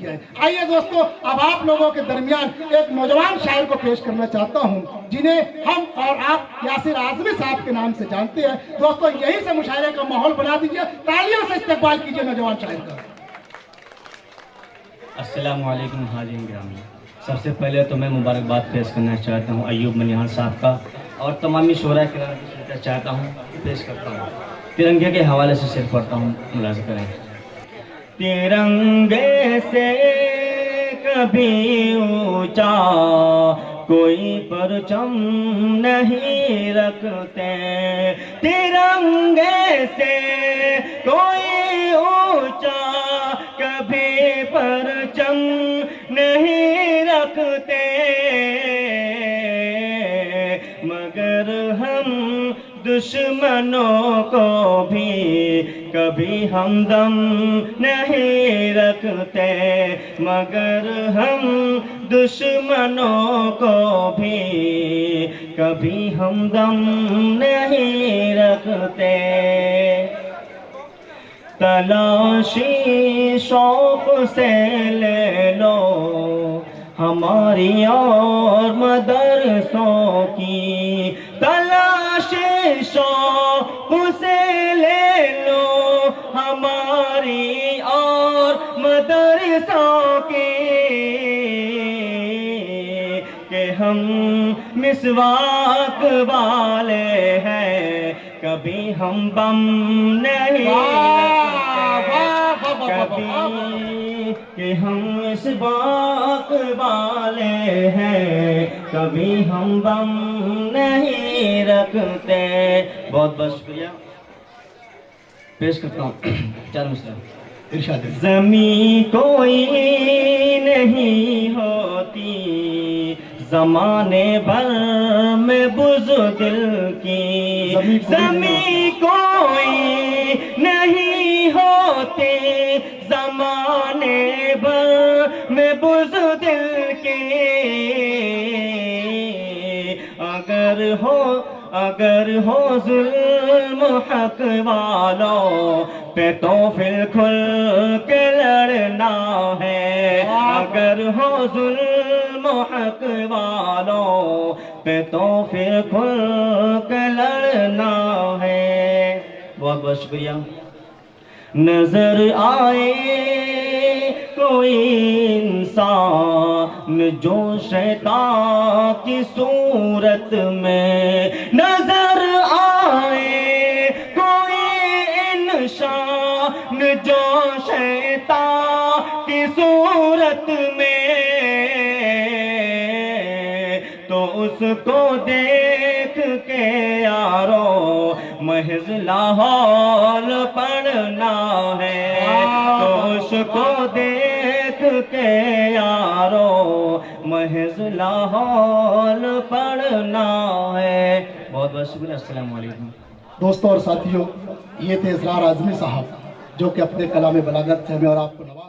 آئیے دوستو، اب آپ لوگوں کے درمیان ایک نوجوان شاعر کو پیش کرنا چاہتا ہوں جنہیں ہم اور آپ یاسر اعظمی صاحب کے نام سے جانتے ہیں۔ دوستو یہی سے مشاعرے کا ماحول بنا دیجئے، تالیوں سے استقبال کیجئے نوجوان شاعر کا۔ السلام علیکم حاضرین گرامی، سب سے پہلے تو میں مبارکباد پیش کرنا چاہتا ہوں ایوب منیہار صاحب کا، اور تمامی شعراء کرام کی خدمت چاہتا ہوں، پیش کرتا ہوں۔ ترنگے کے حوالے سے شعر پڑھتا ہوں، ملاحظہ کریں۔ ترنگے سے کبھی اونچا کوئی پرچم نہیں رکھتے، ترنگے سے کوئی اونچا کبھی پرچم نہیں رکھتے، مگر ہم دشمنوں کو بھی کبھی ہمدم نہیں رکھتے، مگر ہم دشمنوں کو بھی کبھی ہمدم نہیں رکھتے۔ تلاشی شوق سے لے لو ہماری اور مدرسوں کی، تلاشی شوق سے لے لو ہماری اور مدرسوں کی، کہ ہم مسواک والے ہیں کبھی ہم بم نہیں رکھتے، کبھی کہ ہم مسواک والے ہیں کبھی ہم بم نہیں رکھتے۔ بہت بہت شکریہ، پیش کرتا ہوں چار مسئلہ۔ ارشاد زمین کوئی نہیں ہوتی زمانے بھر میں بزدل کی، زمین کوئی نہیں ہوتی زمانے بھر میں بزدل کی، اگر ہو ظلم حق والوں پہ تو پھر کھل کے لڑنا ہے، اگر ہو ظلم حق والوں پہ تو پھر کھل کے لڑنا ہے۔ بہت بہت شکریہ۔ نظر آئے کوئی انسان جو شیطان کی صورت میں، نظر آئے کوئی انسان جو شیطان کی صورت میں، تو اس کو دیکھ کے یارو محض لاہور پڑھنا ہے، تو اس کو دیکھ کے یارو محض لاہور پڑھنا ہے۔ بہت بہت شکریہ، السلام علیکم۔ دوستوں اور ساتھیوں، یہ تھے اسرار اعظمی صاحب جو کہ اپنے کلام بلاغت سے ہمیں اور آپ کو نواز